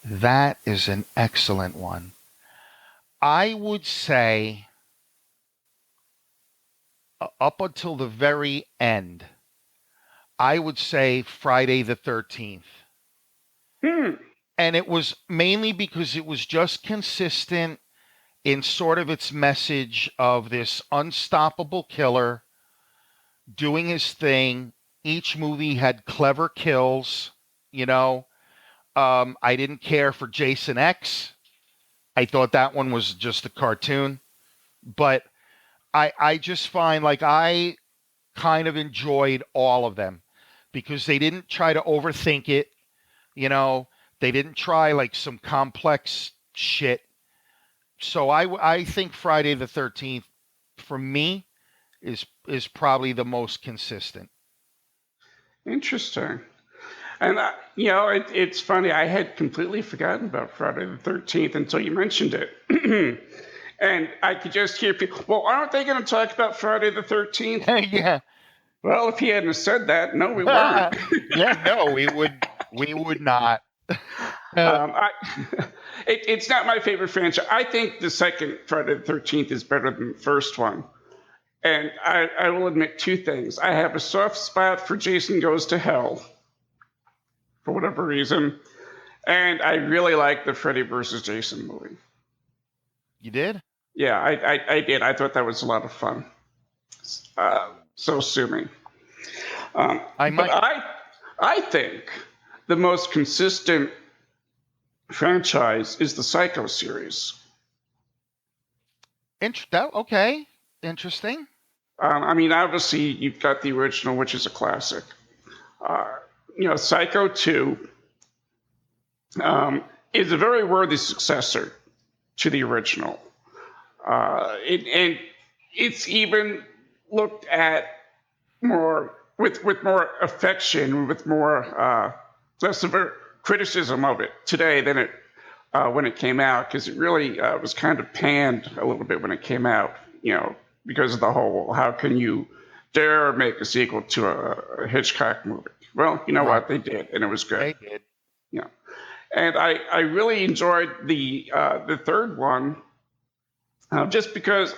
That is an excellent one. I would say up until the very end, I would say Friday the 13th. Hmm. And it was mainly because it was just consistent in sort of its message of this unstoppable killer doing his thing. Each movie had clever kills, you know. I didn't care for Jason X. I thought that one was just a cartoon. But I just find like I kind of enjoyed all of them because they didn't try to overthink it. You know, they didn't try like some complex shit. So I think Friday the 13th for me is probably the most consistent. Interesting. And it's funny. I had completely forgotten about Friday the 13th until you mentioned it. And I could just hear people, well, aren't they going to talk about Friday the 13th? Yeah. Well, if he hadn't said that, no, we weren't. Yeah, no, we would We would not. I, it's not my favorite franchise. I think the second Friday the 13th is better than the first one. And I will admit two things. I have a soft spot for Jason Goes to Hell for whatever reason. And I really like the Freddy versus Jason movie. You did? Yeah, I did. I thought that was a lot of fun. So sue me. I might. But I think the most consistent franchise is the Psycho series. Okay. Interesting. I mean, obviously, you've got the original, which is a classic. Psycho 2 is a very worthy successor to the original. And it's even looked at more with more affection, with more less of a criticism of it today than it when it came out, because it really was kind of panned a little bit when it came out, because of the whole how can you dare make a sequel to a Hitchcock movie? Well, you know what, they did, and it was good. They did. Yeah, and I really enjoyed the third one, just because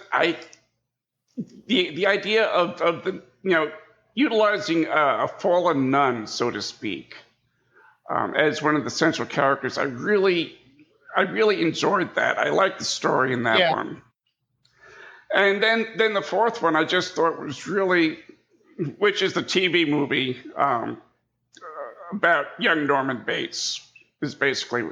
the idea of the utilizing a fallen nun, so to speak, as one of the central characters. I really enjoyed that. I liked the story in that one. And then the fourth one I just thought was really, which is the TV movie about young Norman Bates. Is basically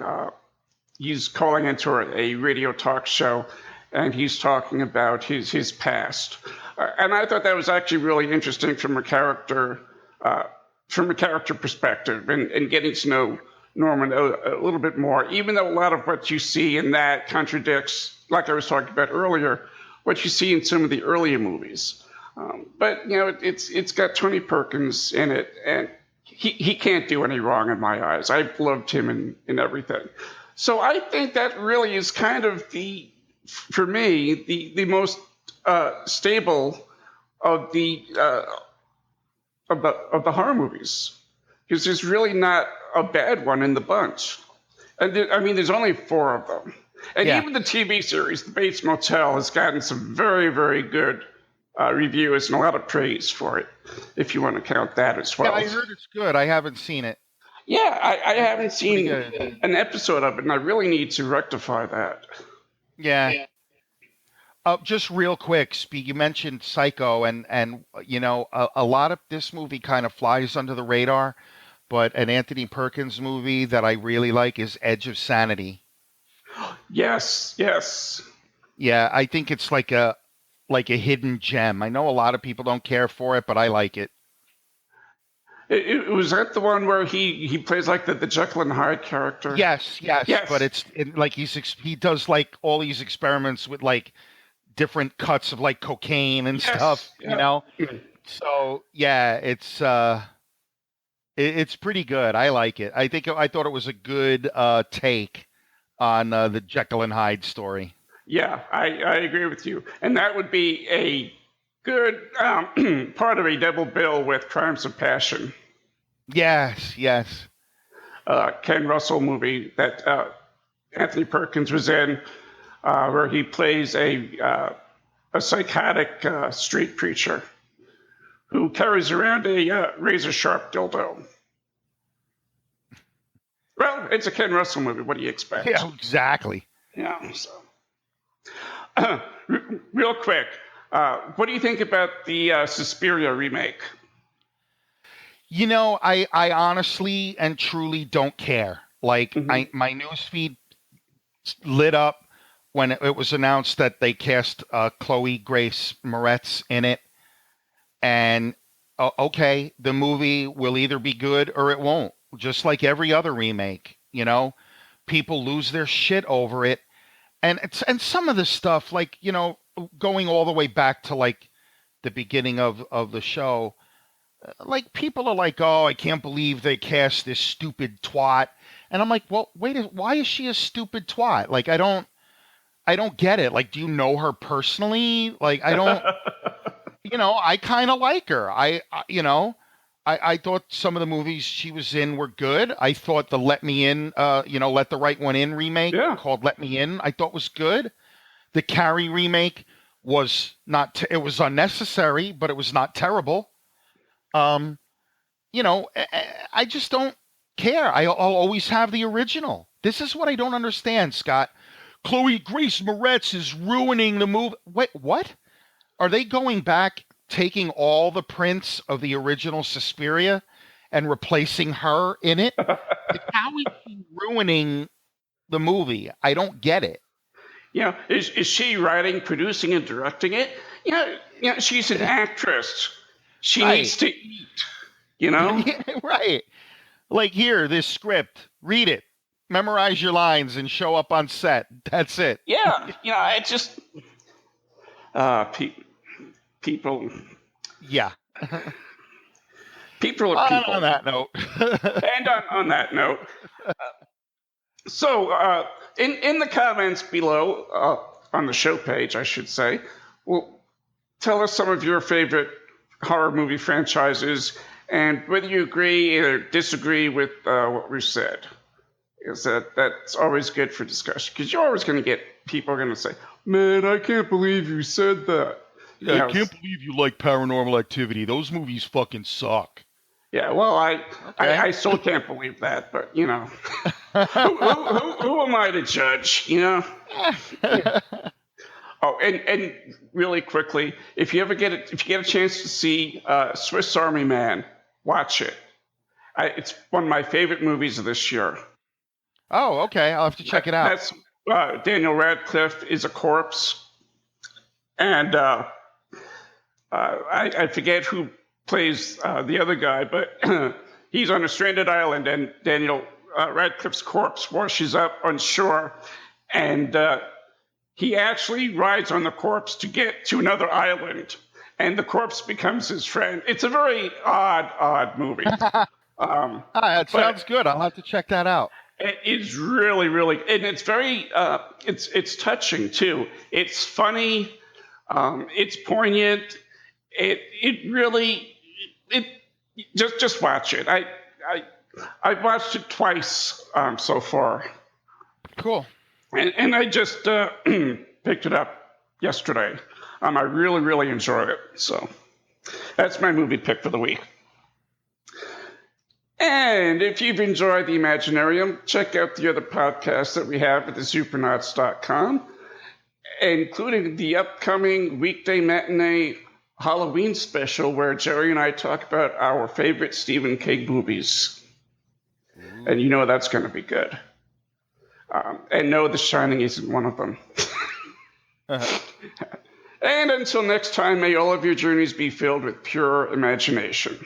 he's calling into a radio talk show, and he's talking about his past. And I thought that was actually really interesting from a character perspective, and getting to know Norman a little bit more, even though a lot of what you see in that contradicts, like I was talking about earlier, what you see in some of the earlier movies. But it's got Tony Perkins in it, and he can't do any wrong in my eyes. I've loved him in everything. So I think that really is kind of for me, the most stable of the horror movies, because there's really not a bad one in the bunch. And there's only 4 of them. And even the TV series, The Bates Motel, has gotten some very, very good reviews and a lot of praise for it, if you want to count that as well. Yeah, I heard it's good. I haven't seen it. Yeah, I haven't seen an episode of it, and I really need to rectify that. Yeah. Just real quick, you mentioned Psycho, and a lot of this movie kind of flies under the radar, but an Anthony Perkins movie that I really like is Edge of Sanity. Yes. Yeah, I think it's like a hidden gem. I know a lot of people don't care for it, but I like it. It was that the one where he plays like the Jekyll and Hyde character? Yes. But like he does like all these experiments with like different cuts of like cocaine and stuff, So yeah, it's pretty good. I like it. I thought it was a good take on the Jekyll and Hyde story. Yeah, I agree with you, and that would be a good part of a double bill with Crimes of Passion. Yes. Ken Russell movie that Anthony Perkins was in, where he plays a psychotic street preacher who carries around a razor-sharp dildo. Well, it's a Ken Russell movie. What do you expect? Yeah, exactly. Yeah. So, real quick, what do you think about the Suspiria remake? I honestly and truly don't care. Like, my newsfeed lit up when it was announced that they cast Chloe Grace Moretz in it. And, okay, the movie will either be good or it won't. Just like every other remake, people lose their shit over it. And some of the stuff, like, going all the way back to like the beginning of the show, like people are like, oh, I can't believe they cast this stupid twat. And I'm like, well, wait, why is she a stupid twat? Like, I don't get it. Like, do you know her personally? Like, I don't, I kind of like her. I thought some of the movies she was in were good. I thought the Let Me In, Let the Right One In remake Yeah. called Let Me In, I thought was good. The Carrie remake was not, it was unnecessary, but it was not terrible. Um, I just don't care. I'll always have the original. This is what I don't understand, Scott. Chloe Grace Moretz is ruining the movie. Wait, what? Are they going back, taking all the prints of the original Suspiria and replacing her in it? Like, how is she ruining the movie? I don't get it. Is she writing, producing, and directing it? She's an actress. She Right. needs to eat. You know? Yeah, right. Like, here, this script, read it, memorize your lines, and show up on set. That's it. Yeah. I just people Yeah. people are On people. that note. And on that note, so in the comments below on the show page, I should say, well, tell us some of your favorite horror movie franchises and whether you agree or disagree with what we've said. Is that's always good for discussion because you're always going to get people are going to say, "Man, I can't believe you said that." Yeah, I can't believe you like Paranormal Activity. Those movies fucking suck. Yeah, well, Okay. I still can't believe that, but who am I to judge? Oh, and really quickly, if you get a chance to see Swiss Army Man, watch it. It's one of my favorite movies of this year. Oh, okay. I'll have to check it out. That's Daniel Radcliffe is a corpse, and I forget who plays the other guy, but he's on a stranded island, and Daniel Radcliffe's corpse washes up on shore, and he actually rides on the corpse to get to another island, and the corpse becomes his friend. It's a very odd movie. That sounds good. I'll have to check that out. It is really, really, and it's very, it's touching too. It's funny, it's poignant. It really, it just watch it. I've watched it twice so far. Cool. And I just picked it up yesterday. I really, really enjoyed it. So that's my movie pick for the week. And if you've enjoyed the Imaginarium, check out the other podcasts that we have at thesupernauts.com, including the upcoming weekday matinee Halloween special where Jerry and I talk about our favorite Stephen King movies. And that's going to be good. And no, The Shining isn't one of them. And until next time, may all of your journeys be filled with pure imagination.